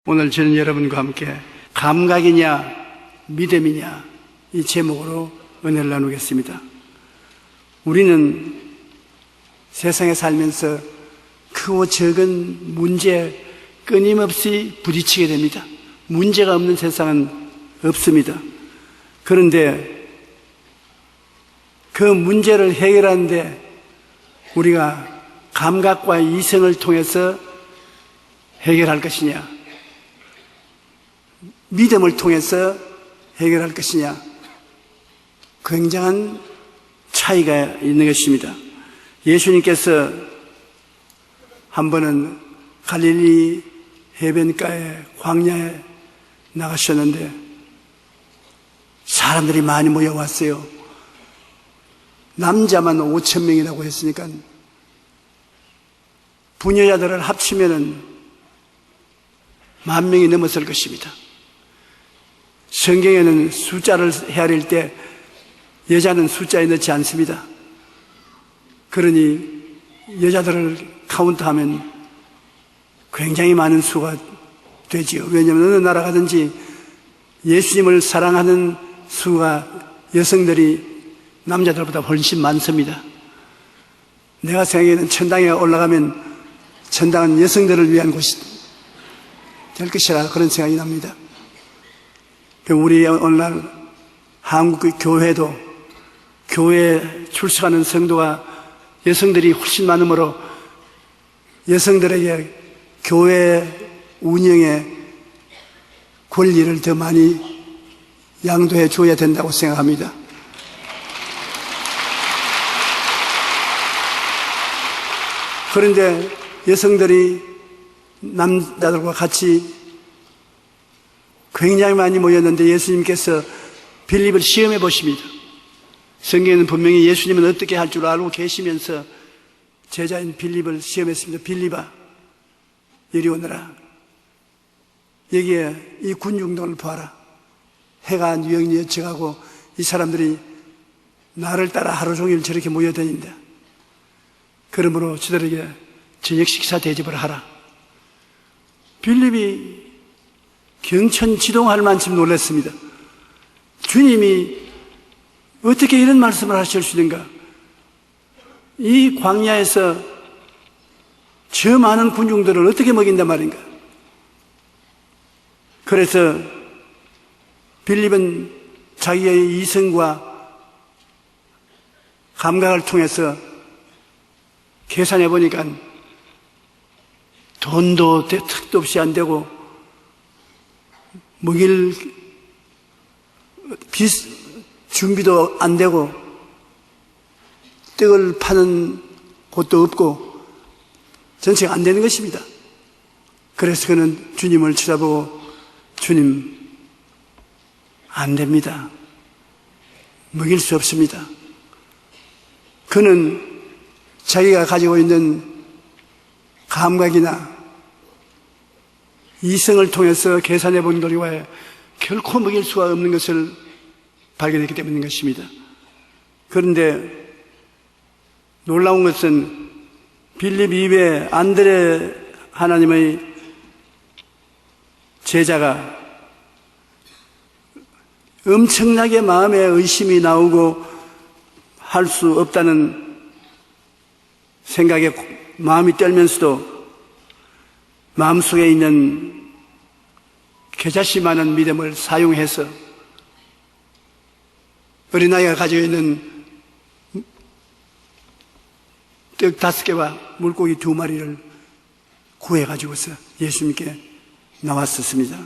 오늘 저는 여러분과 함께 감각이냐 믿음이냐 이 제목으로 은혜를 나누겠습니다. 우리는 세상에 살면서 크고 작은 문제에 끊임없이 부딪히게 됩니다. 문제가 없는 세상은 없습니다. 그런데 그 문제를 해결하는데 우리가 감각과 이성을 통해서 해결할 것이냐, 믿음을 통해서 해결할 것이냐, 굉장한 차이가 있는 것입니다. 예수님께서 한 번은 갈릴리 해변가에 광야에 나가셨는데 사람들이 많이 모여왔어요. 남자만 5,000명이라고 했으니까 부녀자들을 합치면은 10,000명이 넘었을 것입니다. 성경에는 숫자를 헤아릴 때 여자는 숫자에 넣지 않습니다. 그러니 여자들을 카운트하면 굉장히 많은 수가 되지요. 왜냐하면 어느 나라 가든지 예수님을 사랑하는 수가 여성들이 남자들보다 훨씬 많습니다. 내가 생각에는 천당에 올라가면 천당은 여성들을 위한 곳이 될 것이라 그런 생각이 납니다. 우리 오늘날 한국 교회도 교회에 출석하는 성도가 여성들이 훨씬 많으므로 여성들에게 교회 운영의 권리를 더 많이 양도해 줘야 된다고 생각합니다. 그런데 여성들이 남자들과 같이 굉장히 많이 모였는데 예수님께서 빌립을 시험해 보십니다. 성경에는 분명히 예수님은 어떻게 할 줄 알고 계시면서 제자인 빌립을 시험했습니다. 빌립아, 이리 오너라. 여기에 이 군중들을 봐라. 해가 유영리에 져가고 이 사람들이 나를 따라 하루 종일 저렇게 모여다닌다. 그러므로 저들에게 저녁 식사 대접을 하라. 빌립이 경천지동할 만큼 놀랐습니다. 주님이 어떻게 이런 말씀을 하실 수 있는가? 이 광야에서 저 많은 군중들을 어떻게 먹인단 말인가? 그래서 빌립은 자기의 이성과 감각을 통해서 계산해 보니까 돈도 턱도 없이 안 되고 먹일 준비도 안 되고 떡을 파는 곳도 없고 전체가 안 되는 것입니다. 그래서 그는 주님을 쳐다보고 주님, 안 됩니다. 먹일 수 없습니다. 그는 자기가 가지고 있는 감각이나 이성을 통해서 계산해 본 결과에 결코 먹일 수가 없는 것을 발견했기 때문인 것입니다. 그런데 놀라운 것은 빌립 이외에 안드레 하나님의 제자가 엄청나게 마음에 의심이 나오고 할 수 없다는 생각에 마음이 떨면서도 마음속에 있는 겨자씨만한 믿음을 사용해서 어린아이가 가지고 있는 떡 5개와 물고기 2마리를 구해가지고서 예수님께 나왔었습니다.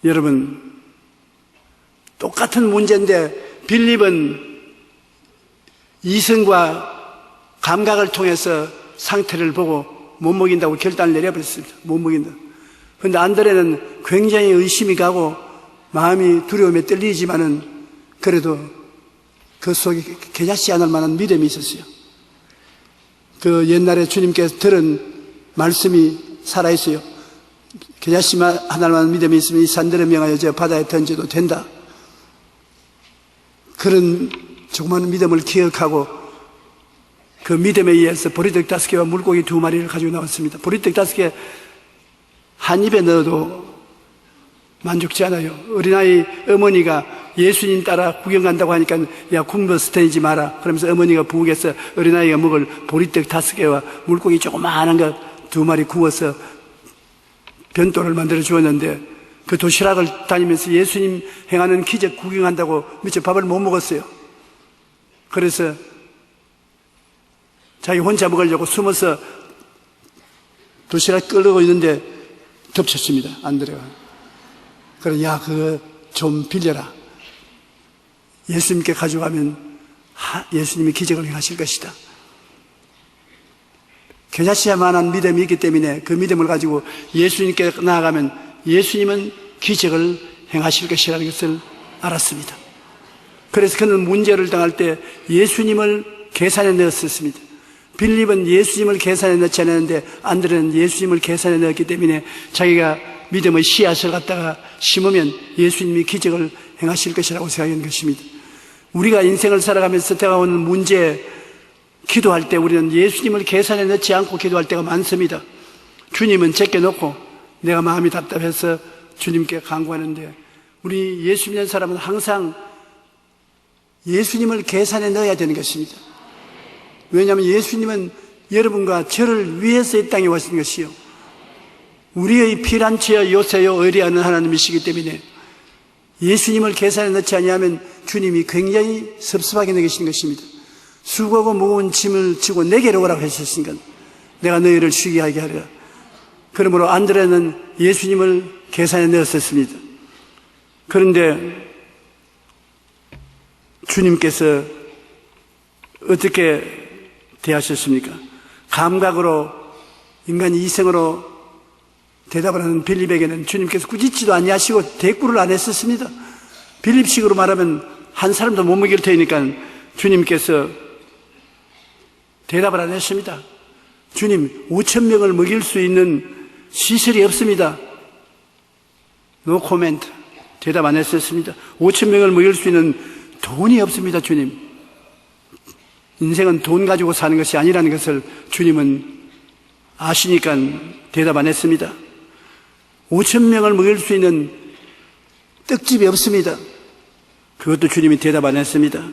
여러분, 똑같은 문제인데 빌립은 이성과 감각을 통해서 상태를 보고 못 먹인다고 결단을 내려버렸습니다. 못 먹인다. 그런데 안드레는 굉장히 의심이 가고 마음이 두려움에 떨리지만은 그래도 그 속에 겨자씨 않을 만한 믿음이 있었어요. 그 옛날에 주님께서 들은 말씀이 살아있어요. 겨자씨 하나만 믿음이 있으면 이 산들을 명하여 저 바다에 던져도 된다. 그런 조그마한 믿음을 기억하고 그 믿음에 의해서 보리떡 5개와 물고기 2마리를 가지고 나왔습니다. 보리떡 5개 한 입에 넣어도 만족지 않아요. 어린아이 어머니가 예수님 따라 구경 간다고 하니까 야 굶어서 다니지 마라. 그러면서 어머니가 부엌에서 어린아이가 먹을 보리떡 5개와 물고기 조그마한 거 2마리 구워서 변또를 만들어 주었는데 그 도시락을 다니면서 예수님 행하는 기적 구경한다고 미처 밥을 못 먹었어요. 그래서 자기 혼자 먹으려고 숨어서 도시락 끓이고 있는데 덮쳤습니다. 안드레가. 그래, 야, 그거 좀 빌려라. 예수님께 가져가면 예수님이 기적을 행하실 것이다. 겨자씨만한 믿음이 있기 때문에 그 믿음을 가지고 예수님께 나아가면 예수님은 기적을 행하실 것이라는 것을 알았습니다. 그래서 그는 문제를 당할 때 예수님을 계산에 넣었습니다. 빌립은 예수님을 계산에 넣지 않았는데 안드레는 예수님을 계산에 넣었기 때문에 자기가 믿음의 씨앗을 갖다가 심으면 예수님이 기적을 행하실 것이라고 생각하는 것입니다. 우리가 인생을 살아가면서 다가오는 문제, 기도할 때 우리는 예수님을 계산에 넣지 않고 기도할 때가 많습니다. 주님은 제껴놓고 내가 마음이 답답해서 주님께 간구하는데 우리 예수 믿는 사람은 항상 예수님을 계산에 넣어야 되는 것입니다. 왜냐하면 예수님은 여러분과 저를 위해서 이 땅에 오신 것이요 우리의 피란치여 요새여 의리하는 하나님이시기 때문에 예수님을 계산에 넣지 아니하면 주님이 굉장히 섭섭하게 여기시는 것입니다. 수고하고 무거운 짐을 지고 내게로 오라고 하셨으니까 내가 너희를 쉬게 하게 하리라. 그러므로 안드레는 예수님을 계산에 넣었었습니다. 그런데 주님께서 어떻게 대하셨습니까? 감각으로 인간 이성으로 대답을 하는 빌립에게는 주님께서 꾸짖지도 아니하시고 대꾸를 안 했었습니다. 빌립식으로 말하면 한 사람도 못 먹일 테니까 주님께서 대답을 안 했습니다. 주님, 5,000명을 먹일 수 있는 시설이 없습니다. No comment. 대답 안 했었습니다. 5,000명을 먹일 수 있는 돈이 없습니다, 주님. 인생은 돈 가지고 사는 것이 아니라는 것을 주님은 아시니까 대답 안 했습니다. 5,000명을 먹일 수 있는 떡집이 없습니다. 그것도 주님이 대답 안 했습니다.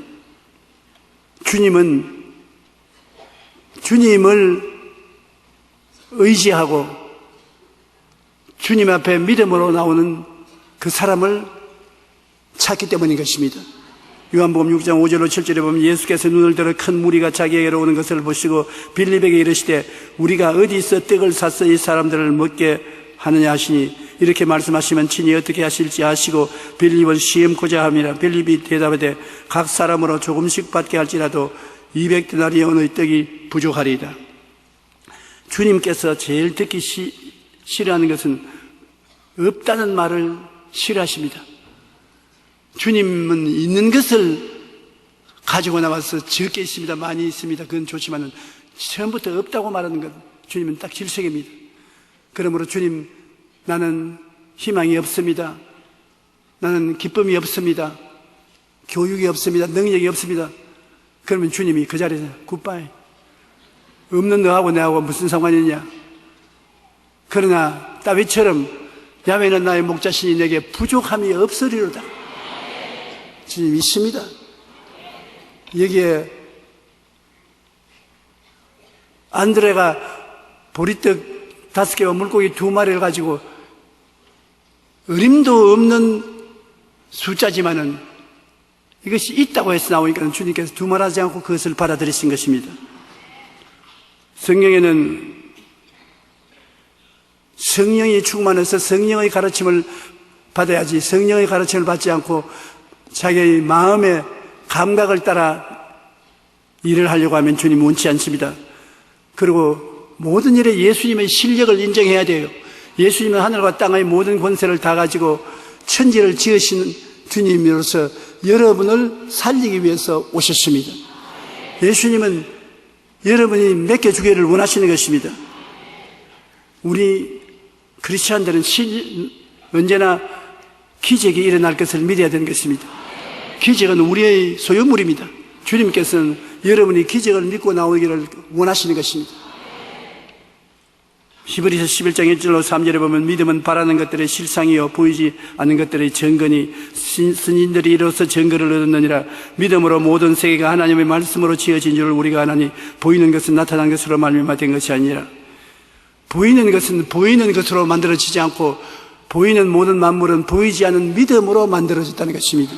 주님은 주님을 의지하고 주님 앞에 믿음으로 나오는 그 사람을 찾기 때문인 것입니다. 요한복음 6장 5절로 7절에 보면 예수께서 눈을 들어 큰 무리가 자기에게로 오는 것을 보시고 빌립에게 이르시되 우리가 어디서 떡을 사서 이 사람들을 먹게 하느냐 하시니 이렇게 말씀하시면 친히 어떻게 하실지 아시고 빌립을 시험코자 함이라. 빌립이 대답하되 각 사람으로 조금씩 받게 할지라도 200데나리 언의 떡이 부족하리이다. 주님께서 제일 듣기 싫어하는 것은 없다는 말을 싫어하십니다. 주님은 있는 것을 가지고 나와서 적게 있습니다. 많이 있습니다. 그건 좋지만은 처음부터 없다고 말하는 것 주님은 딱 질색입니다. 그러므로 주님, 나는 희망이 없습니다. 나는 기쁨이 없습니다. 교육이 없습니다. 능력이 없습니다. 그러면 주님이 그 자리에서 굿바이. 없는 너하고 내하고 무슨 상관이냐. 그러나 다윗처럼 야훼는 나의 목자시니 내게 부족함이 없으리로다. 주님 있습니다. 여기에 안드레가 보리떡 5개와 물고기 2마리를 가지고 어림도 없는 숫자지만은 이것이 있다고 해서 나오니까 주님께서 두말하지 않고 그것을 받아들이신 것입니다. 성경에는 성령이 충만해서 성령의 가르침을 받아야지 성령의 가르침을 받지 않고 자기의 마음의 감각을 따라 일을 하려고 하면 주님 원치 않습니다. 그리고 모든 일에 예수님의 실력을 인정해야 돼요. 예수님은 하늘과 땅의 모든 권세를 다 가지고 천지를 지으신 주님으로서 여러분을 살리기 위해서 오셨습니다. 예수님은 여러분이 맡겨주기를 원하시는 것입니다. 우리 크리스찬들은 언제나 기적이 일어날 것을 믿어야 되는 것입니다. 기적은 우리의 소유물입니다. 주님께서는 여러분이 기적을 믿고 나오기를 원하시는 것입니다. 히브리서 11장 1절로 3절에 보면 믿음은 바라는 것들의 실상이요 보이지 않는 것들의 증거니 선인들이 이로써 증거를 얻었느니라. 믿음으로 모든 세계가 하나님의 말씀으로 지어진 줄을 우리가 아나니 보이는 것은 나타난 것으로 말미암아 된 것이 아니라. 보이는 것은 보이는 것으로 만들어지지 않고 보이는 모든 만물은 보이지 않는 믿음으로 만들어졌다는 것입니다.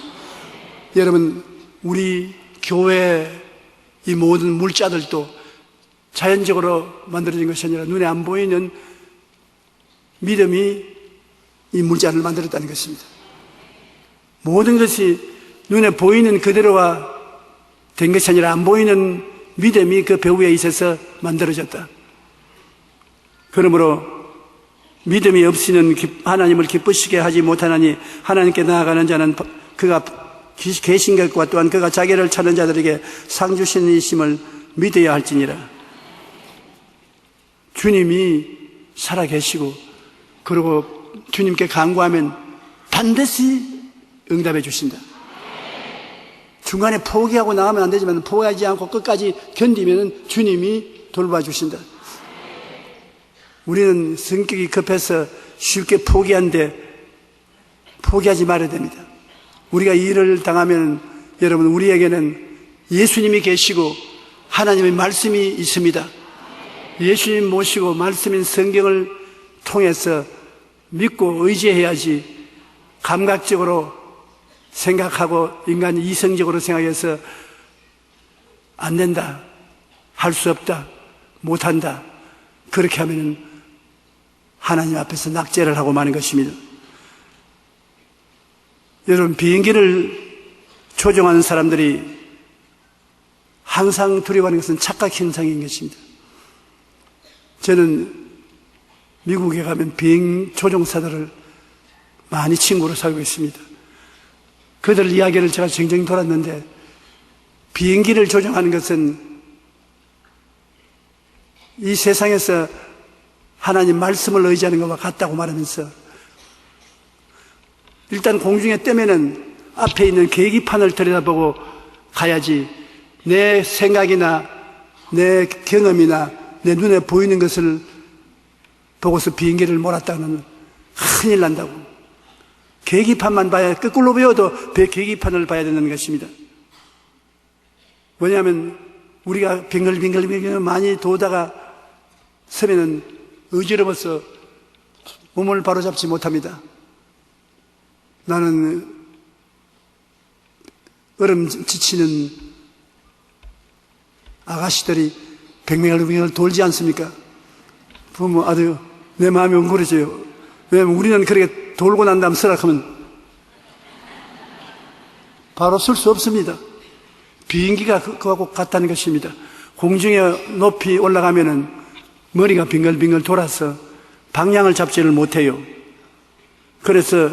여러분, 우리 교회 이 모든 물자들도 자연적으로 만들어진 것이 아니라 눈에 안 보이는 믿음이 이 물자를 만들었다는 것입니다. 모든 것이 눈에 보이는 그대로가 된 것이 아니라 안 보이는 믿음이 그 배후에 있어서 만들어졌다. 그러므로 믿음이 없이는 하나님을 기쁘시게 하지 못하나니 하나님께 나아가는 자는 그가 계신 것과 또한 그가 자기를 찾는 자들에게 상 주시는 이심을 믿어야 할지니라. 주님이 살아계시고 그리고 주님께 간구하면 반드시 응답해 주신다. 중간에 포기하고 나가면 안 되지만 포기하지 않고 끝까지 견디면 주님이 돌봐주신다. 우리는 성격이 급해서 쉽게 포기하는데 포기하지 말아야 됩니다. 우리가 일을 당하면 여러분, 우리에게는 예수님이 계시고 하나님의 말씀이 있습니다. 예수님 모시고 말씀인 성경을 통해서 믿고 의지해야지 감각적으로 생각하고 인간 이성적으로 생각해서 안 된다, 할 수 없다, 못한다, 그렇게 하면 하나님 앞에서 낙제를 하고 마는 것입니다. 여러분, 비행기를 조종하는 사람들이 항상 두려워하는 것은 착각 현상인 것입니다. 저는 미국에 가면 비행 조종사들을 많이 친구로 살고 있습니다. 그들 이야기를 제가 정정히 돌았는데 비행기를 조종하는 것은 이 세상에서 하나님 말씀을 의지하는 것과 같다고 말하면서 일단 공중에 뜨면은 앞에 있는 계기판을 들여다보고 가야지 내 생각이나 내 경험이나 내 눈에 보이는 것을 보고서 비행기를 몰았다는 큰일 난다고. 계기판만 봐야, 거꾸로 배워도 계기판을 봐야 되는 것입니다. 뭐냐면 우리가 빙글빙글 많이 도다가 서면은 어지러워서 몸을 바로잡지 못합니다. 나는 얼음 지치는 아가씨들이 뱅뱅을 돌지 않습니까? 보면 아주 내 마음이 웅그러져요. 왜냐하면 우리는 그렇게 돌고 난 다음 서락하면 바로 쓸 수 없습니다. 비행기가 그거하고 같다는 것입니다. 공중에 높이 올라가면은 머리가 빙글빙글 돌아서 방향을 잡지를 못해요. 그래서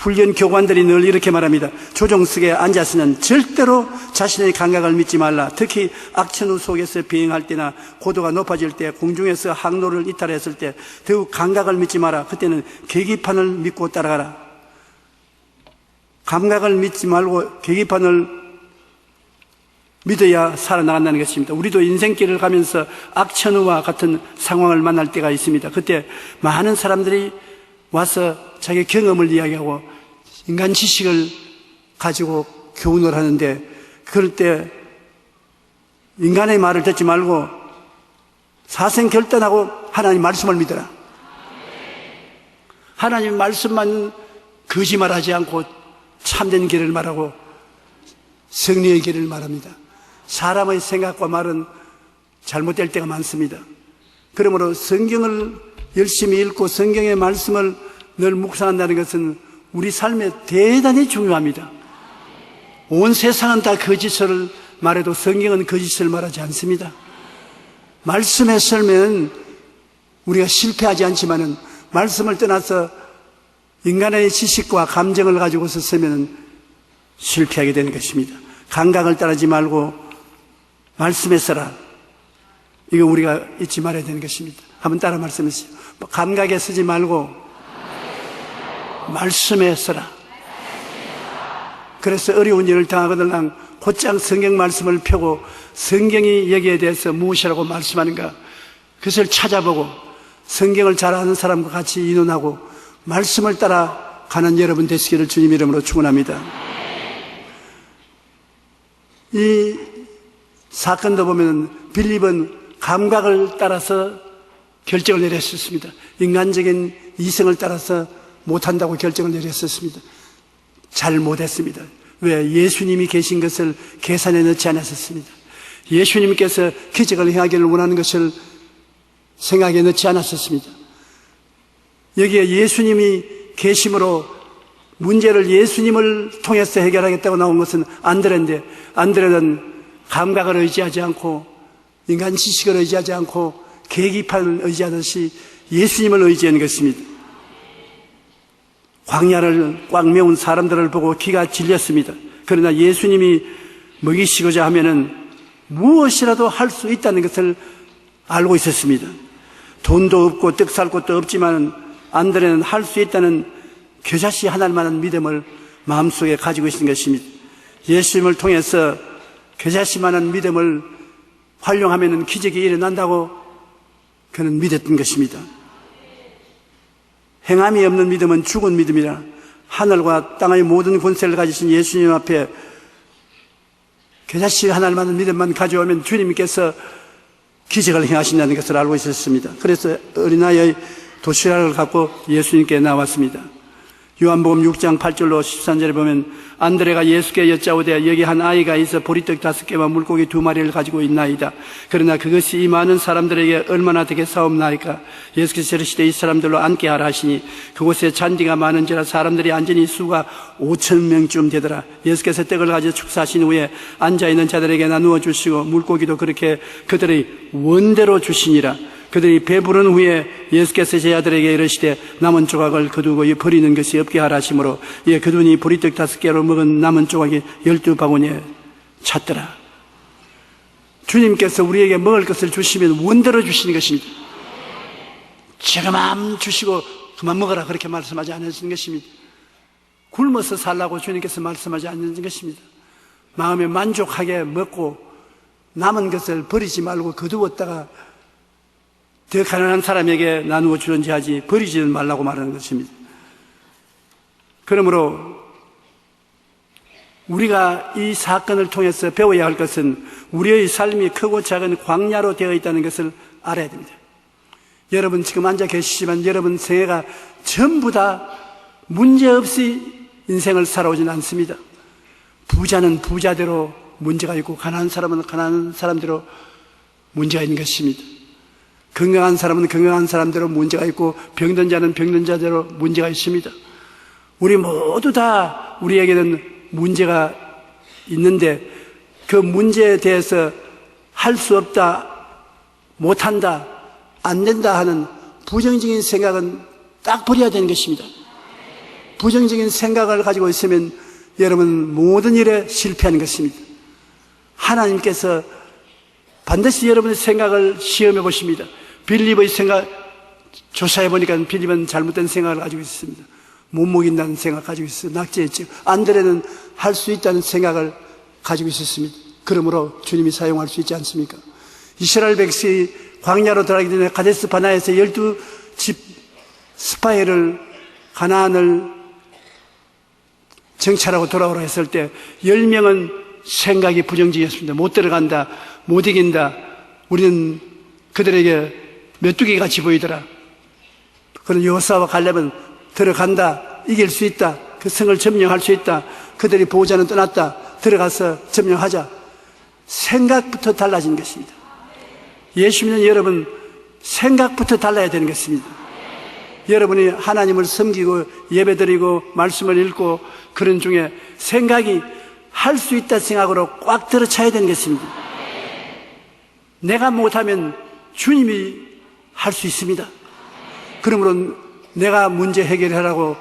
훈련 교관들이 늘 이렇게 말합니다. 조종석에 앉아서는 절대로 자신의 감각을 믿지 말라. 특히 악천후 속에서 비행할 때나 고도가 높아질 때, 공중에서 항로를 이탈했을 때 더욱 감각을 믿지 마라. 그때는 계기판을 믿고 따라가라. 감각을 믿지 말고 계기판을 믿어야 살아나간다는 것입니다. 우리도 인생길을 가면서 악천후와 같은 상황을 만날 때가 있습니다. 그때 많은 사람들이 와서 자기 경험을 이야기하고 인간 지식을 가지고 교훈을 하는데, 그럴 때 인간의 말을 듣지 말고 사생결단하고 하나님 말씀을 믿어라. 하나님 말씀만 거짓말하지 않고 참된 길을 말하고 승리의 길을 말합니다. 사람의 생각과 말은 잘못될 때가 많습니다. 그러므로 성경을 열심히 읽고 성경의 말씀을 늘 묵상한다는 것은 우리 삶에 대단히 중요합니다. 온 세상은 다 거짓을 말해도 성경은 거짓을 말하지 않습니다. 말씀에 설면 우리가 실패하지 않지만은 말씀을 떠나서 인간의 지식과 감정을 가지고서 쓰면 실패하게 되는 것입니다. 감각을 따르지 말고 말씀에 써라. 이거 우리가 잊지 말아야 되는 것입니다. 한번 따라 말씀하세요. 감각에 쓰지 말고 말씀에 써라. 그래서 어려운 일을 당하거든 곧장 성경 말씀을 펴고 성경이 여기에 대해서 무엇이라고 말씀하는가, 그것을 찾아보고 성경을 잘 아는 사람과 같이 의논하고 말씀을 따라 가는 여러분 되시기를 주님 이름으로 축원합니다. 이 사건도 보면 빌립은 감각을 따라서 결정을 내렸었습니다. 인간적인 이성을 따라서 못한다고 결정을 내렸었습니다. 잘 못했습니다. 왜? 예수님이 계신 것을 계산에 넣지 않았었습니다. 예수님께서 기적을 행하기를 원하는 것을 생각에 넣지 않았었습니다. 여기에 예수님이 계심으로 문제를 예수님을 통해서 해결하겠다고 나온 것은 안드레인데, 안드레는 감각을 의지하지 않고 인간 지식을 의지하지 않고 계기판을 의지하듯이 예수님을 의지한 것입니다. 광야를 꽉 메운 사람들을 보고 기가 질렸습니다. 그러나 예수님이 먹이시고자 하면은 무엇이라도 할 수 있다는 것을 알고 있었습니다. 돈도 없고 떡 살 곳도 없지만 안드레는 할 수 있다는 겨자씨 하나만한 믿음을 마음속에 가지고 있는 것입니다. 예수님을 통해서 겨자씨만한 믿음을 활용하면 기적이 일어난다고 그는 믿었던 것입니다. 행함이 없는 믿음은 죽은 믿음이라. 하늘과 땅의 모든 권세를 가지신 예수님 앞에 겨자씨 하나만한 믿음만 가져오면 주님께서 기적을 행하신다는 것을 알고 있었습니다. 그래서 어린아이의 도시락을 갖고 예수님께 나왔습니다. 요한복음 6장 8절로 13절에 보면 안드레가 예수께 여짜오되 여기 한 아이가 있어 보리떡 5개와 물고기 2마리를 가지고 있나이다. 그러나 그것이 이 많은 사람들에게 얼마나 되게 사옵나이까. 예수께서 이르시되 이 사람들로 앉게 하라 하시니 그곳에 잔디가 많은지라 사람들이 앉으니 수가 5,000명쯤 되더라. 예수께서 떡을 가지고 축사하신 후에 앉아있는 자들에게 나누어 주시고 물고기도 그렇게 그들의 원대로 주시니라. 그들이 배부른 후에 예수께서 제자들에게 이르시되 남은 조각을 거두고 버리는 것이 없게 하라 하시므로 이에 그분이 보리떡 5개로 먹은 남은 조각이 12바구니에 찼더라. 주님께서 우리에게 먹을 것을 주시면 원대로 주시는 것입니다. 저그만 주시고 그만 먹어라 그렇게 말씀하지 않으시는 것입니다. 굶어서 살라고 주님께서 말씀하지 않는 것입니다. 마음에 만족하게 먹고 남은 것을 버리지 말고 거두었다가 더 가난한 사람에게 나누어 주든지 하지 버리지는 말라고 말하는 것입니다. 그러므로 우리가 이 사건을 통해서 배워야 할 것은 우리의 삶이 크고 작은 광야로 되어 있다는 것을 알아야 됩니다. 여러분 지금 앉아 계시지만 여러분 생애가 전부 다 문제없이 인생을 살아오지는 않습니다. 부자는 부자대로 문제가 있고 가난한 사람은 가난한 사람대로 문제가 있는 것입니다. 건강한 사람은 건강한 사람대로 문제가 있고 병든 자는 병든 자대로 문제가 있습니다. 우리 모두 다 우리에게는 문제가 있는데 그 문제에 대해서 할 수 없다, 못한다, 안 된다 하는 부정적인 생각은 딱 버려야 되는 것입니다. 부정적인 생각을 가지고 있으면 여러분 모든 일에 실패하는 것입니다. 하나님께서 반드시 여러분의 생각을 시험해 보십니다. 빌립의 생각 조사해 보니까 빌립은 잘못된 생각을 가지고 있습니다. 못 먹인다는 생각을 가지고 있어요. 낙제했죠. 안드레는 할 수 있다는 생각을 가지고 있었습니다. 그러므로 주님이 사용할 수 있지 않습니까? 이스라엘 백성이 광야로 들어가기 전에 가데스 바네아에서 12집 스파이를 가나안을 정찰하고 돌아오라 했을 때 10명은 생각이 부정적이었습니다. 못 들어간다, 못 이긴다. 우리는 그들에게 메뚜기 같이 보이더라. 그런 여호수아와 갈렙은 들어간다, 이길 수 있다, 그 성을 점령할 수 있다. 그들이 보호자는 떠났다, 들어가서 점령하자. 생각부터 달라진 것입니다. 예수 믿는 여러분 생각부터 달라야 되는 것입니다. 여러분이 하나님을 섬기고 예배드리고 말씀을 읽고 그런 중에 생각이 할 수 있다 생각으로 꽉 들어차야 되는 것입니다. 내가 못하면 주님이 할 수 있습니다. 그러므로 내가 문제 해결하라고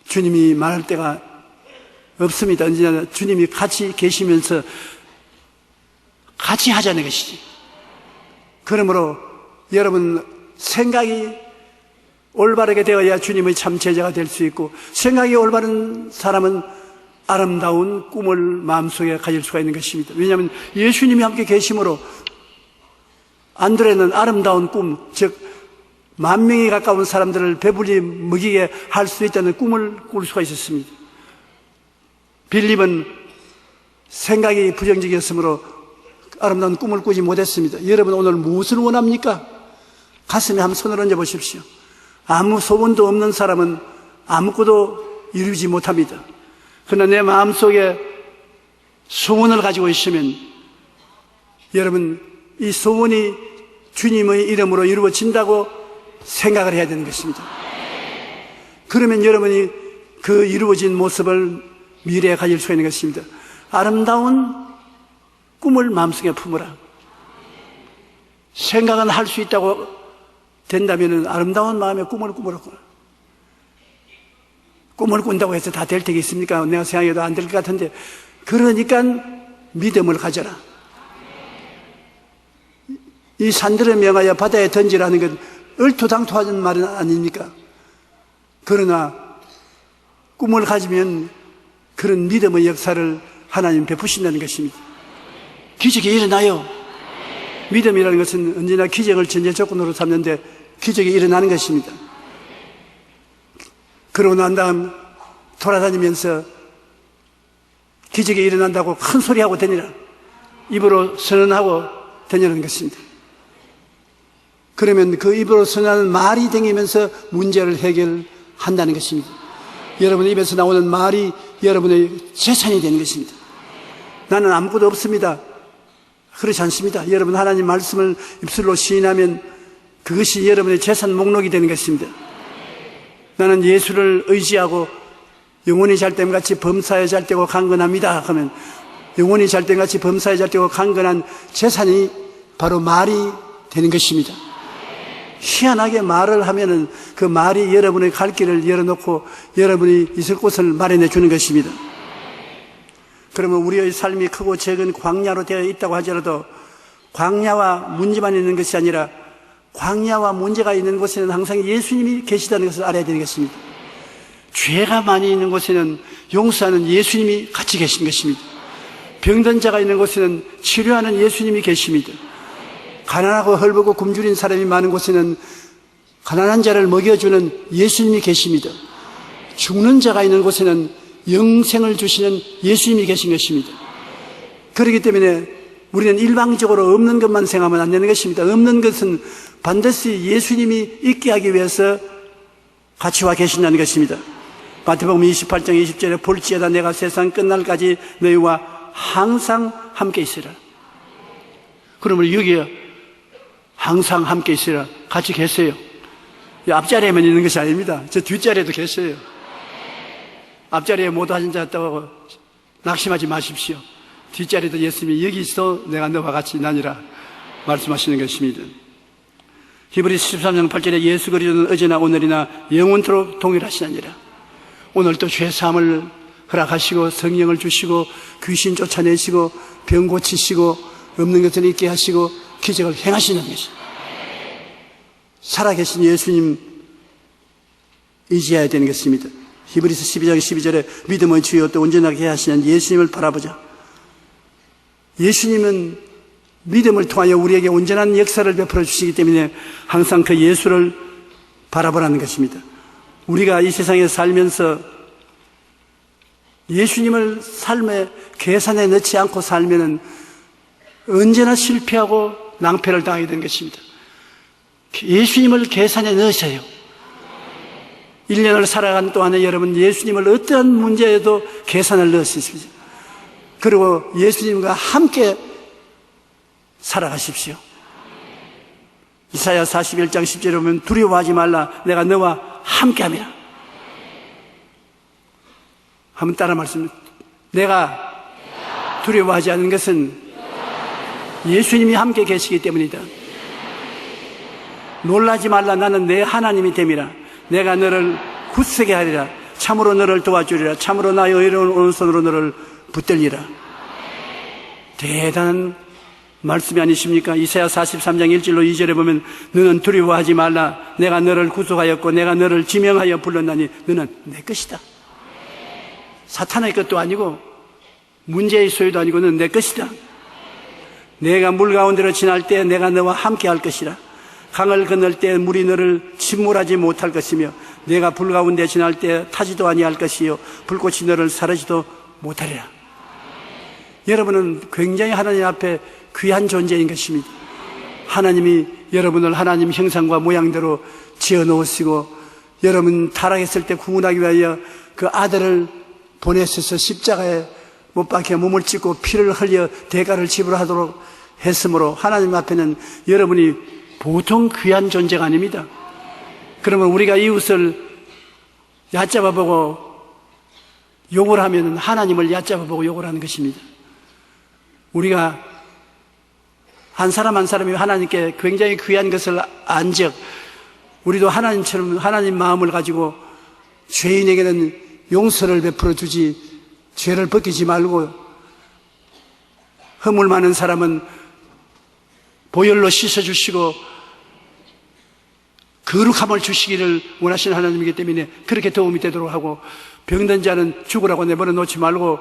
주님이 말할 때가 없습니다. 언제나 주님이 같이 계시면서 같이 하자는 것이지. 그러므로 여러분 생각이 올바르게 되어야 주님의 참 제자가 될 수 있고, 생각이 올바른 사람은 아름다운 꿈을 마음속에 가질 수가 있는 것입니다. 왜냐하면 예수님이 함께 계심으로 안드레는 아름다운 꿈, 즉 10,000명에 가까운 사람들을 배불리 먹이게 할 수 있다는 꿈을 꿀 수가 있었습니다. 빌립은 생각이 부정적이었으므로 아름다운 꿈을 꾸지 못했습니다. 여러분 오늘 무엇을 원합니까? 가슴에 한번 손을 얹어 보십시오. 아무 소원도 없는 사람은 아무것도 이루지 못합니다. 그러나 내 마음속에 소원을 가지고 있으면 여러분 이 소원이 주님의 이름으로 이루어진다고 생각을 해야 되는 것입니다. 그러면 여러분이 그 이루어진 모습을 미래에 가질 수 있는 것입니다. 아름다운 꿈을 마음속에 품으라. 생각은 할 수 있다고 된다면 아름다운 마음의 꿈을 꾸으라고. 꿈을 꾼다고 해서 다 될 때가 있습니까? 내가 생각해도 안 될 것 같은데, 그러니까 믿음을 가져라. 이 산들을 명하여 바다에 던지라는 건 얼토당토하는 말은 아닙니까? 그러나 꿈을 가지면 그런 믿음의 역사를 하나님 베푸신다는 것입니다. 기적이 일어나요. 믿음이라는 것은 언제나 기적을 전제 조건으로 삼는데 기적이 일어나는 것입니다. 그러고 난 다음 돌아다니면서 기적이 일어난다고 큰 소리하고 다니라. 입으로 선언하고 다니는 것입니다. 그러면 그 입으로 선언하는 말이 되면서 문제를 해결한다는 것입니다. 여러분의 입에서 나오는 말이 여러분의 재산이 되는 것입니다. 나는 아무것도 없습니다. 그렇지 않습니다. 여러분 하나님 말씀을 입술로 시인하면 그것이 여러분의 재산 목록이 되는 것입니다. 나는 예수를 의지하고 영원히 잘됨같이 범사에 잘되고 강건합니다 하면 영원히 잘됨같이 범사에 잘되고 강건한 재산이 바로 말이 되는 것입니다. 희한하게 말을 하면은 그 말이 여러분의 갈 길을 열어놓고 여러분이 있을 곳을 마련해 주는 것입니다. 그러면 우리의 삶이 크고 작은 광야로 되어 있다고 하더라도 광야와 문제만 있는 것이 아니라 광야와 문제가 있는 곳에는 항상 예수님이 계시다는 것을 알아야 되는 것입니다. 죄가 많이 있는 곳에는 용서하는 예수님이 같이 계신 것입니다. 병든 자가 있는 곳에는 치료하는 예수님이 계십니다. 가난하고 헐벗고 굶주린 사람이 많은 곳에는 가난한 자를 먹여주는 예수님이 계십니다. 죽는 자가 있는 곳에는 영생을 주시는 예수님이 계신 것입니다. 그렇기 때문에 우리는 일방적으로 없는 것만 생각하면 안 되는 것입니다. 없는 것은 반드시 예수님이 있게 하기 위해서 같이 와 계신다는 것입니다. 마태복음 28장 20절에 볼지어다 내가 세상 끝날까지 너희와 항상 함께 있으라. 그러면 여기에 항상 함께 있으라 같이 계세요. 앞자리에만 있는 것이 아닙니다. 저 뒷자리에도 계세요. 앞자리에 모두 하신 자 있다고 낙심하지 마십시오. 뒷자리도 예수님이 여기 있어 내가 너와 같이 나니라 말씀하시는 것입니다. 히브리서 13장 8절에 예수 그리스도는 어제나 오늘이나 영원토록 동일하시느니라. 오늘도 죄사함을 허락하시고 성령을 주시고 귀신 쫓아내시고 병 고치시고 없는 것을 있게 하시고 기적을 행하시는 것입니다. 살아계신 예수님 의지해야 되는 것입니다. 히브리서 12장 12절에 믿음의 주여 또 온전하게 하시는 예수님을 바라보자. 예수님은 믿음을 통하여 우리에게 온전한 역사를 베풀어 주시기 때문에 항상 그 예수를 바라보라는 것입니다. 우리가 이 세상에 살면서 예수님을 삶의 계산에 넣지 않고 살면은 언제나 실패하고 낭패를 당하게 되는 것입니다. 예수님을 계산에 넣으셔요. 1년을 살아간 동안에 여러분 예수님을 어떠한 문제에도 계산을 넣으십시오. 그리고 예수님과 함께 살아가십시오. 이사야 41장 10절에 보면 두려워하지 말라 내가 너와 함께함이라. 한번 따라 말씀합니다. 내가 두려워하지 않는 것은 예수님이 함께 계시기 때문이다. 놀라지 말라 나는 내 하나님이 됨이라. 내가 너를 굳세게 하리라. 참으로 너를 도와주리라. 참으로 나의 의로운 오른손으로 너를 붙들리라. 대단한 말씀이 아니십니까? 이사야 43장 1절로 2절에 보면 너는 두려워하지 말라. 내가 너를 구속하였고 내가 너를 지명하여 불렀나니 너는 내 것이다. 사탄의 것도 아니고 문제의 소유도 아니고 너는 내 것이다. 내가 물 가운데로 지날 때 내가 너와 함께 할 것이라. 강을 건널 때 물이 너를 침몰하지 못할 것이며 내가 불 가운데 지날 때 타지도 아니할 것이요 불꽃이 너를 사르지도 못하리라. 여러분은 굉장히 하나님 앞에 귀한 존재인 것입니다. 하나님이 여러분을 하나님 형상과 모양대로 지어 놓으시고 여러분 타락했을 때 구원하기 위하여 그 아들을 보내셔서 십자가에 못 박혀 몸을 찢고 피를 흘려 대가를 지불하도록 했으므로 하나님 앞에는 여러분이 보통 귀한 존재가 아닙니다. 그러면 우리가 이웃을 얕잡아보고 욕을 하면 하나님을 얕잡아보고 욕을 하는 것입니다. 우리가 한 사람 한 사람이 하나님께 굉장히 귀한 것을 안적 우리도 하나님처럼 하나님 마음을 가지고 죄인에게는 용서를 베풀어 주지 죄를 벗기지 말고 허물 많은 사람은 보혈로 씻어주시고 거룩함을 주시기를 원하시는 하나님이기 때문에 그렇게 도움이 되도록 하고 병든 자는 죽으라고 내버려 놓지 말고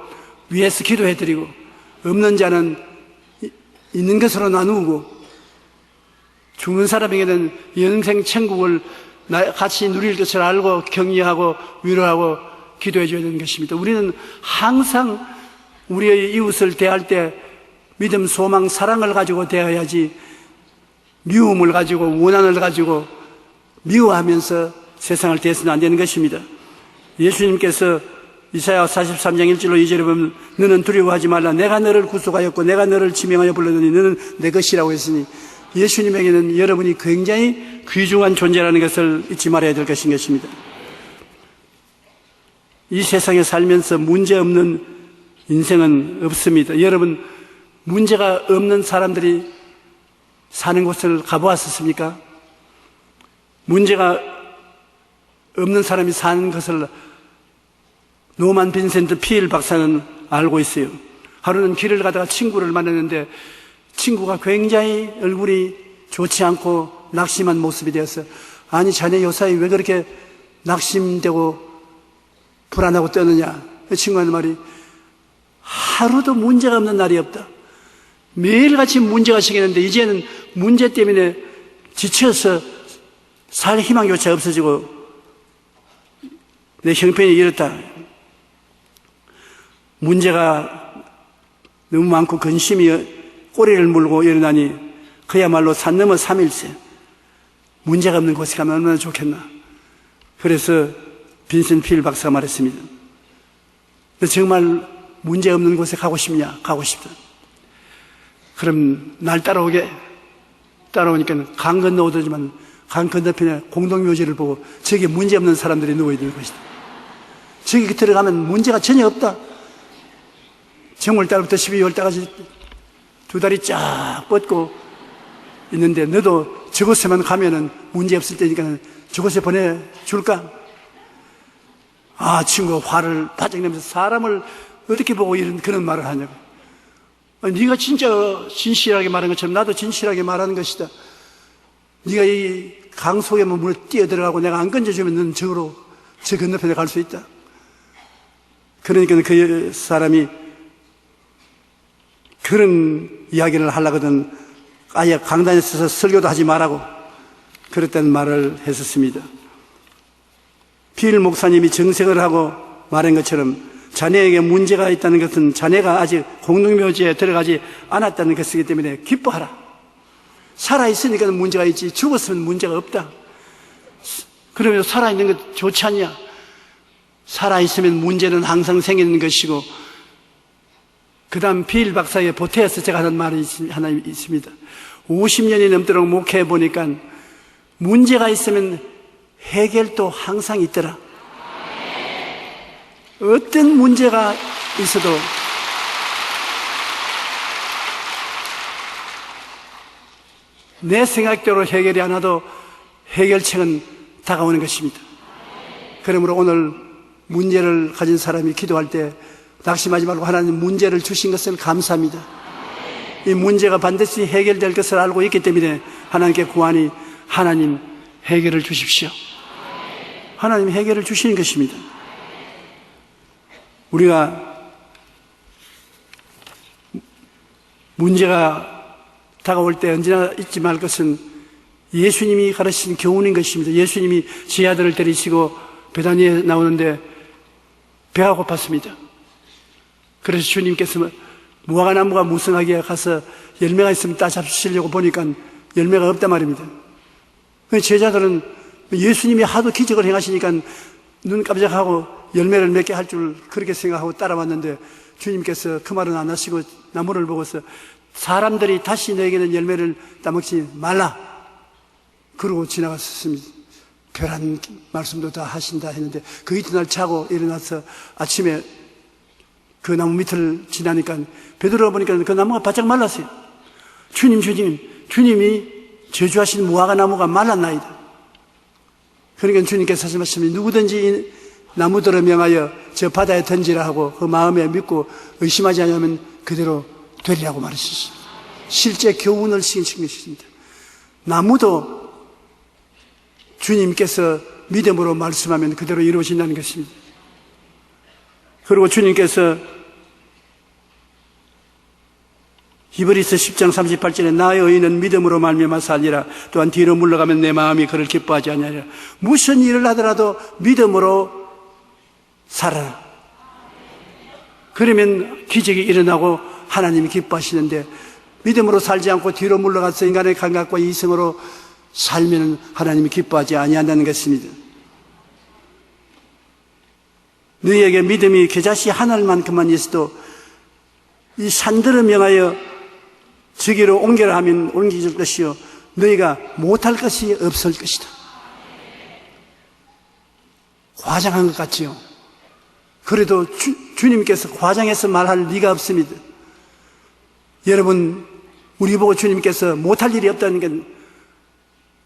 위에서 기도해드리고 없는 자는 있는 것으로 나누고 죽는 사람에게는 영생 천국을 같이 누릴 것을 알고 격려하고 위로하고 기도해 줘야 되는 것입니다. 우리는 항상 우리의 이웃을 대할 때 믿음, 소망, 사랑을 가지고 대해야지 미움을 가지고 원한을 가지고 미워하면서 세상을 대해서는 안 되는 것입니다. 예수님께서 이사야 43장 1절로 2절에 보면 너는 두려워하지 말라 내가 너를 구속하였고 내가 너를 지명하여 불렀느니 너는 내 것이라고 했으니 예수님에게는 여러분이 굉장히 귀중한 존재라는 것을 잊지 말아야 될 것인 것입니다. 이 세상에 살면서 문제없는 인생은 없습니다. 여러분 문제가 없는 사람들이 사는 곳을 가보았습니까? 문제가 없는 사람이 사는 것을 노만 빈센트 피엘 박사는 알고 있어요. 하루는 길을 가다가 친구를 만났는데 친구가 굉장히 얼굴이 좋지 않고 낙심한 모습이 되었어요. 아니 자네 요사이 왜 그렇게 낙심되고 불안하고 떠느냐. 그 친구하는 말이 하루도 문제가 없는 날이 없다. 매일같이 문제가 생기는데 이제는 문제 때문에 지쳐서 살 희망조차 없어지고 내 형편이 이렇다. 문제가 너무 많고 근심이 꼬리를 물고 일어나니 그야말로 산 넘어 3일째 문제가 없는 곳에 가면 얼마나 좋겠나. 그래서 빈센트 피엘 박사가 말했습니다. 너 정말 문제 없는 곳에 가고 싶냐? 가고 싶다. 그럼 날 따라오니까 강 건너오더지만 강 건너편에 공동묘지를 보고 저기 문제 없는 사람들이 누워있는 것이다. 저기 들어가면 문제가 전혀 없다. 정월달부터 12월달까지 두 다리 쫙 뻗고 있는데 너도 저곳에만 가면은 문제 없을 테니까 저곳에 보내줄까? 아, 친구가 화를 바짝 내면서 사람을 어떻게 보고 그런 말을 하냐고. 아니, 네가 진짜 진실하게 말한 것처럼 나도 진실하게 말하는 것이다. 네가 이 강 속에 물에 뛰어들어가고 내가 안 건져주면 너는 저 건너편에 갈 수 있다. 그러니까 그 사람이 그런 이야기를 하려거든 아예 강단에 서서 설교도 하지 말라고 그랬다는 말을 했었습니다. 피엘 목사님이 정색을 하고 말한 것처럼 자네에게 문제가 있다는 것은 자네가 아직 공동묘지에 들어가지 않았다는 것이기 때문에 기뻐하라. 살아있으니까 문제가 있지 죽었으면 문제가 없다. 그러면 살아있는 것 좋지 않냐? 살아있으면 문제는 항상 생기는 것이고 그 다음 피엘 박사의 보태에서 제가 하는 말이 하나 있습니다. 50년이 넘도록 목회해 보니까 문제가 있으면 해결도 항상 있더라. 어떤 문제가 있어도 내 생각대로 해결이 안 와도 해결책은 다가오는 것입니다. 그러므로 오늘 문제를 가진 사람이 기도할 때 낙심하지 말고 하나님 문제를 주신 것을 감사합니다. 이 문제가 반드시 해결될 것을 알고 있기 때문에 하나님께 구하니 하나님 해결을 주십시오. 하나님 해결을 주시는 것입니다. 우리가 문제가 다가올 때 언제나 잊지 말 것은 예수님이 가르치신 교훈인 것입니다. 예수님이 제 아들을 데리시고 베다니에 나오는데 배가 고팠습니다. 그래서 주님께서 무화과나무가 무성하게 가서 열매가 있으면 따잡수시려고 보니까 열매가 없단 말입니다. 제자들은 예수님이 하도 기적을 행하시니까 눈 깜짝하고 열매를 맺게 할 줄 그렇게 생각하고 따라왔는데 주님께서 그 말은 안 하시고 나무를 보고서 사람들이 다시 너에게는 열매를 따먹지 말라 그러고 지나갔습니다. 별한 말씀도 다 하신다 했는데 그 이튿날 자고 일어나서 아침에 그 나무 밑을 지나니까 베드로가 보니까 그 나무가 바짝 말랐어요. 주님이 저주하신 무화과 나무가 말랐나이다. 그러니까 주님께서 하신 말씀이 누구든지 이 나무들을 명하여 저 바다에 던지라 하고 그 마음에 믿고 의심하지 않으면 그대로 되리라고 말하셨습니다. 실제 교훈을 시킨 것입니다. 나무도 주님께서 믿음으로 말씀하면 그대로 이루어진다는 것입니다. 그리고 주님께서 히브리서 10장 38절에 나의 의인은 믿음으로 말미암아 살리라. 또한 뒤로 물러가면 내 마음이 그를 기뻐하지 아니하리라. 무슨 일을 하더라도 믿음으로 살아라. 그러면 기적이 일어나고 하나님이 기뻐하시는데 믿음으로 살지 않고 뒤로 물러가서 인간의 감각과 이성으로 살면 하나님이 기뻐하지 아니한다는 것입니다. 너희에게 믿음이 겨자씨 하늘만큼만 있어도 이 산들을 명하여 저기로 옮겨라 하면 옮겨질 것이요 너희가 못할 것이 없을 것이다. 과장한 것 같지요. 그래도 주님께서 과장해서 말할 리가 없습니다. 여러분, 우리 보고 주님께서 못할 일이 없다는 건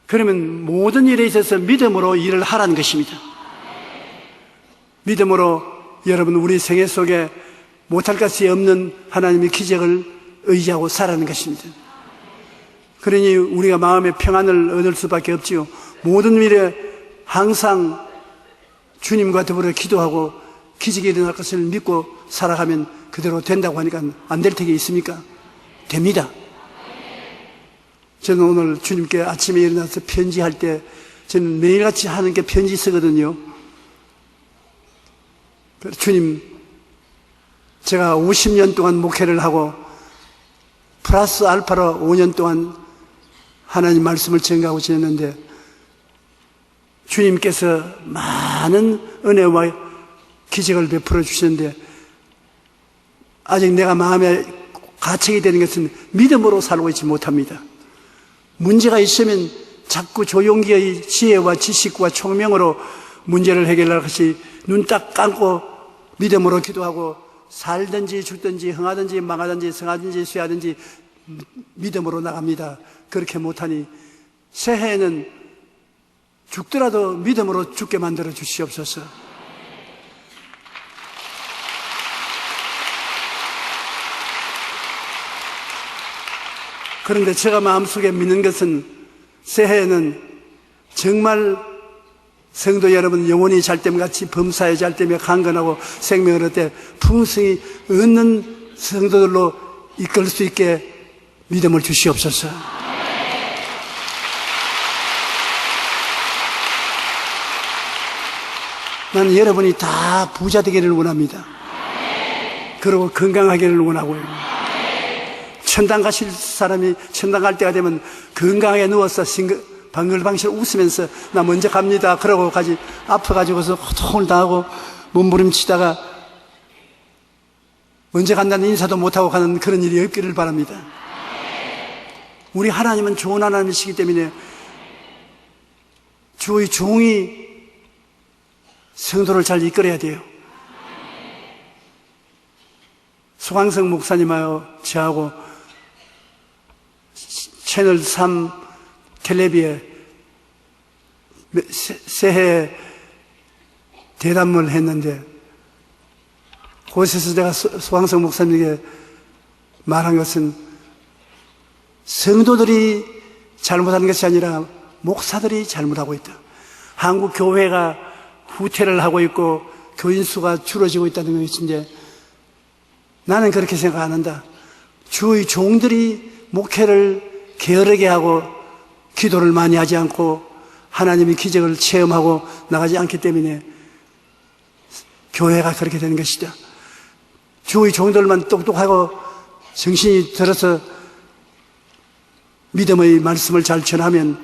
그러면 모든 일에 있어서 믿음으로 일을 하라는 것입니다. 믿음으로 여러분 우리 생애 속에 못할 것이 없는 하나님의 기적을 의지하고 살아가는 것입니다. 그러니 우리가 마음의 평안을 얻을 수밖에 없지요. 모든 일에 항상 주님과 더불어 기도하고 기적이 일어날 것을 믿고 살아가면 그대로 된다고 하니까 안 될 택이 있습니까? 됩니다. 저는 오늘 주님께 아침에 일어나서 편지할 때 저는 매일같이 하는 게 편지 쓰거든요. 주님, 제가 50년 동안 목회를 하고 플러스 알파로 5년 동안 하나님 말씀을 전가하고 지냈는데 주님께서 많은 은혜와 기적을 베풀어 주셨는데 아직 내가 마음에 가책이 되는 것은 믿음으로 살고 있지 못합니다. 문제가 있으면 자꾸 조용기의 지혜와 지식과 총명으로 문제를 해결할 것이 눈 딱 감고 믿음으로 기도하고 살든지 죽든지 흥하든지 망하든지 성하든지 쇠하든지 믿음으로 나갑니다. 그렇게 못하니 새해에는 죽더라도 믿음으로 죽게 만들어 주시옵소서. 그런데 제가 마음속에 믿는 것은 새해에는 정말 성도 여러분 영혼이 잘됨같이 범사에 잘되며 강건하고 생명을 얻되 풍성히 얻는 성도들로 이끌 수 있게 믿음을 주시옵소서. 나는 여러분이 다 부자 되기를 원합니다. 그리고 건강하기를 원하고요. 천당 가실 사람이 천당 갈 때가 되면 건강하게 누워서 방글방실 웃으면서 나 먼저 갑니다 그러고 가지 아파가지고서 고통을 당하고 몸부림치다가 먼저 간다는 인사도 못하고 가는 그런 일이 없기를 바랍니다. 우리 하나님은 좋은 하나님이시기 때문에 주의 종이 성도를 잘 이끌어야 돼요. 소강성 목사님하고 저하고 채널 3 텔레비에 새해 대담을 했는데 그곳에서 내가 소강성 목사님에게 말한 것은 성도들이 잘못하는 것이 아니라 목사들이 잘못하고 있다. 한국 교회가 후퇴를 하고 있고 교인 수가 줄어지고 있다는 것인데 나는 그렇게 생각 안 한다. 주의 종들이 목회를 게으르게 하고 기도를 많이 하지 않고 하나님의 기적을 체험하고 나가지 않기 때문에 교회가 그렇게 되는 것이다. 주의 종들만 똑똑하고 정신이 들어서 믿음의 말씀을 잘 전하면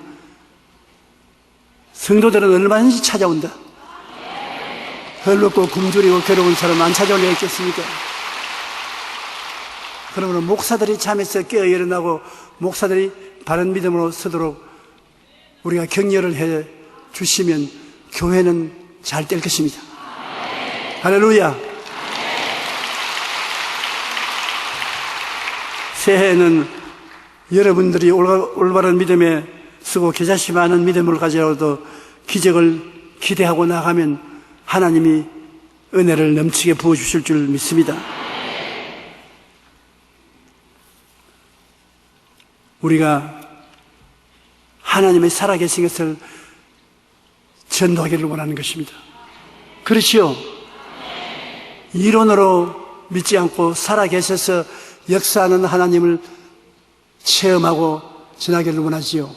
성도들은 얼마든지 찾아온다. 헐벗고 굶주리고 괴로운 사람 안 찾아올 리가 있겠습니까? 그러므로 목사들이 잠에서 깨어 일어나고 목사들이 바른 믿음으로 서도록 우리가 격려를 해 주시면 교회는 잘 될 것입니다. 할렐루야. 새해에는 여러분들이 올바른 믿음에 쓰고 겨자씨 많은 믿음을 가져도 기적을 기대하고 나가면 하나님이 은혜를 넘치게 부어주실 줄 믿습니다. 우리가 하나님의 살아계신 것을 전도하기를 원하는 것입니다. 그렇지요? 이론으로 믿지 않고 살아계셔서 역사하는 하나님을 체험하고 전하기를 원하지요.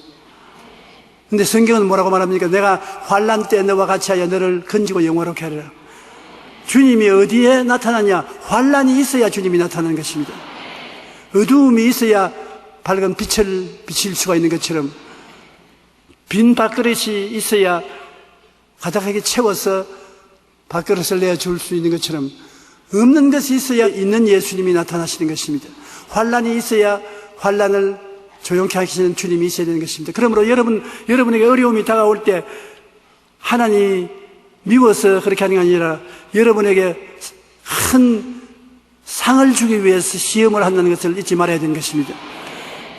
근데 성경은 뭐라고 말합니까? 내가 환난 때 너와 같이 하여 너를 건지고 영화롭게 하리라. 주님이 어디에 나타나냐? 환난이 있어야 주님이 나타나는 것입니다. 어두움이 있어야 밝은 빛을 비칠 수가 있는 것처럼 빈 밥그릇이 있어야 가득하게 채워서 밥그릇을 내줄 수 있는 것처럼 없는 것이 있어야 있는 예수님이 나타나시는 것입니다. 환난이 있어야 환난을 조용케 하시는 주님이 있어야 되는 것입니다. 그러므로 여러분에게 어려움이 다가올 때 하나님이 미워서 그렇게 하는 게 아니라 여러분에게 큰 상을 주기 위해서 시험을 한다는 것을 잊지 말아야 되는 것입니다.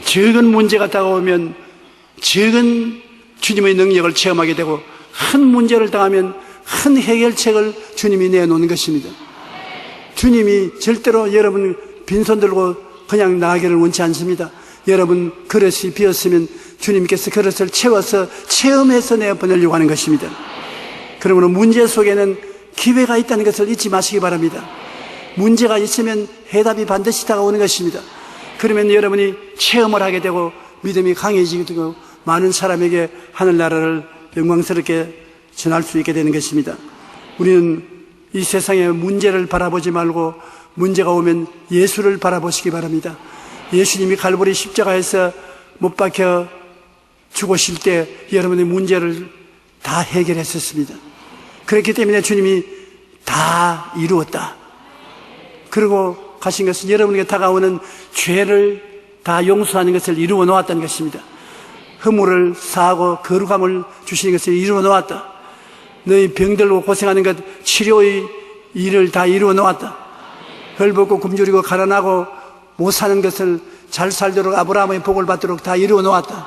적은 문제가 다가오면 적은 주님의 능력을 체험하게 되고 큰 문제를 당하면 큰 해결책을 주님이 내놓는 것입니다. 주님이 절대로 여러분 빈손 들고 그냥 나가기를 원치 않습니다. 여러분 그릇이 비었으면 주님께서 그릇을 채워서 체험해서 내보내려고 하는 것입니다. 그러므로 문제 속에는 기회가 있다는 것을 잊지 마시기 바랍니다. 문제가 있으면 해답이 반드시 다가오는 것입니다. 그러면 여러분이 체험을 하게 되고 믿음이 강해지게 되고 많은 사람에게 하늘나라를 영광스럽게 전할 수 있게 되는 것입니다. 우리는 이 세상의 문제를 바라보지 말고 문제가 오면 예수를 바라보시기 바랍니다. 예수님이 갈보리 십자가에서 못 박혀 죽으실 때 여러분의 문제를 다 해결했었습니다. 그렇기 때문에 주님이 다 이루었다. 그리고 가신 것은 여러분에게 다가오는 죄를 다 용서하는 것을 이루어 놓았다는 것입니다. 허물을 사하고 거룩함을 주시는 것을 이루어 놓았다. 너희 병들고 고생하는 것 치료의 일을 다 이루어 놓았다. 헐벗고 굶주리고 가난하고 못 사는 것을 잘 살도록 아브라함의 복을 받도록 다 이루어 놓았다.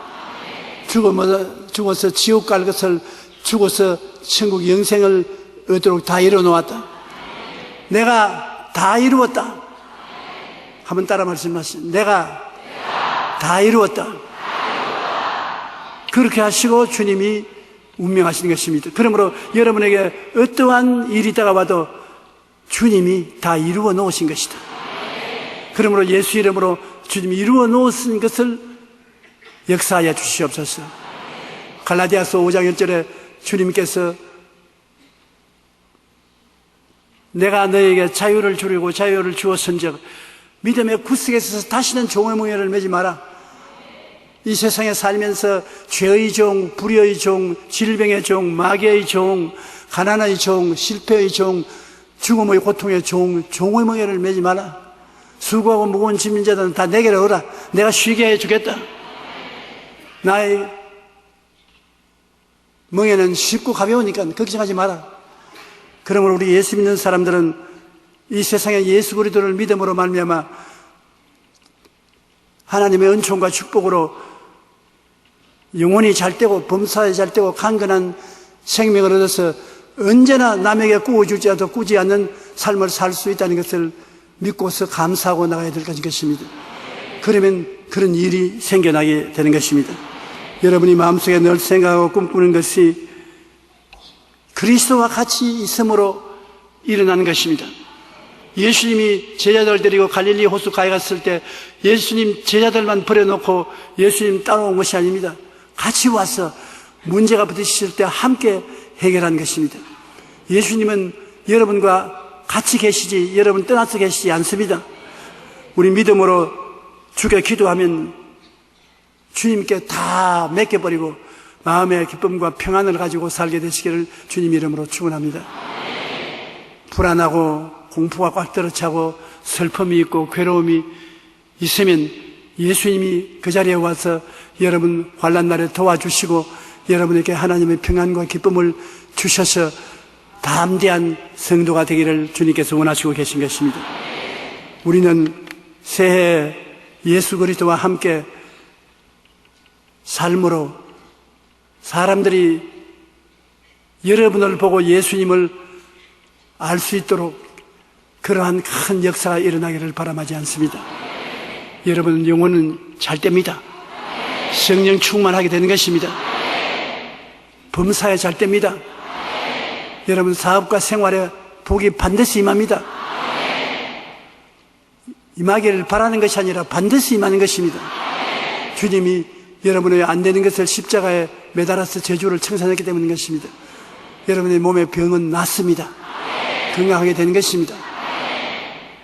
죽어서 지옥 갈 것을 죽어서 천국 영생을 얻도록 다 이루어 놓았다. 내가 다 이루었다. 한번 따라 말씀하시죠. 내가 다 이루었다. 그렇게 하시고 주님이 운명하시는 것입니다. 그러므로 여러분에게 어떠한 일이 다가와도 주님이 다 이루어 놓으신 것이다. 그러므로 예수 이름으로 주님이 이루어 놓으신 것을 역사하여 주시옵소서. 갈라디아서 5장 1절에 주님께서 내가 너에게 자유를 주려고 자유를 주었은즉 믿음의 구석에 있어서 다시는 종의 몽해를 매지 마라. 이 세상에 살면서 죄의 종, 불의의 종, 질병의 종, 마귀의 종, 가난의 종, 실패의 종, 죽음의 고통의 종, 종의 몽해를 매지 마라. 수고하고 무거운 짐진 자들은 다 내게로 오라. 내가 쉬게 해주겠다. 나의 멍에는 쉽고 가벼우니까 걱정하지 마라. 그러므로 우리 예수 믿는 사람들은 이 세상에 예수 그리스도를 믿음으로 말미암아 하나님의 은총과 축복으로 영혼이 잘 되고 범사에 잘 되고 강건한 생명을 얻어서 언제나 남에게 꾸어줄지라도 꾸지 않는 삶을 살 수 있다는 것을 믿고서 감사하고 나가야 될 것입니다. 그러면 그런 일이 생겨나게 되는 것입니다. 여러분이 마음속에 늘 생각하고 꿈꾸는 것이 그리스도와 같이 있음으로 일어나는 것입니다. 예수님이 제자들 데리고 갈릴리 호숫가에 갔을 때 예수님 제자들만 버려놓고 예수님 따라온 것이 아닙니다. 같이 와서 문제가 부딪힐 때 함께 해결한 것입니다. 예수님은 여러분과 같이 계시지 여러분 떠나서 계시지 않습니다. 우리 믿음으로 주께 기도하면 주님께 다 맡겨버리고 마음의 기쁨과 평안을 가지고 살게 되시기를 주님 이름으로 축원합니다. 불안하고 공포가 꽉 들어차고 슬픔이 있고 괴로움이 있으면 예수님이 그 자리에 와서 여러분 환난 날에 도와주시고 여러분에게 하나님의 평안과 기쁨을 주셔서 담대한 성도가 되기를 주님께서 원하시고 계신 것입니다. 우리는 새해 예수 그리스도와 함께 삶으로 사람들이 여러분을 보고 예수님을 알 수 있도록 그러한 큰 역사가 일어나기를 바람하지 않습니다. 여러분 영혼은 잘 됩니다. 성령 충만하게 되는 것입니다. 범사에 잘 됩니다. 여러분 사업과 생활에 복이 반드시 임합니다. 임하기를 바라는 것이 아니라 반드시 임하는 것입니다. 주님이 여러분의 안 되는 것을 십자가에 매달아서 저주를 청산했기 때문인 것입니다. 여러분의 몸의 병은 낫습니다. 건강하게 되는 것입니다.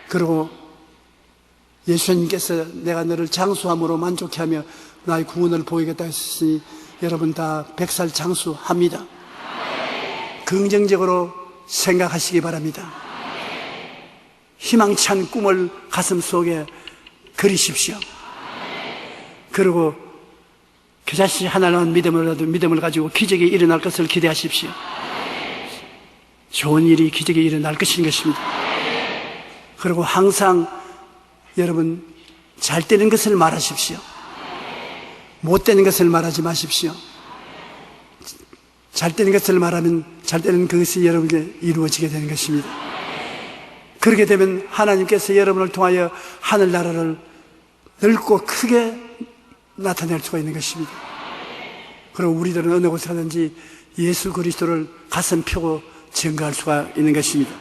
그리고 예수님께서 내가 너를 장수함으로 만족해 하며 나의 구원을 보이겠다 했으니 여러분 다 100살 장수합니다. 긍정적으로 생각하시기 바랍니다. 희망찬 꿈을 가슴 속에 그리십시오. 그리고 그 자신이 하나님의 믿음을 가지고 기적이 일어날 것을 기대하십시오. 좋은 일이 기적이 일어날 것인 것입니다. 그리고 항상 여러분 잘 되는 것을 말하십시오. 못 되는 것을 말하지 마십시오. 잘 되는 것을 말하면 잘 되는 그것이 여러분에게 이루어지게 되는 것입니다. 그렇게 되면 하나님께서 여러분을 통하여 하늘나라를 넓고 크게 나타낼 수가 있는 것입니다. 그리고 우리들은 어느 곳에 가든지 예수 그리스도를 가슴 펴고 증거할 수가 있는 것입니다.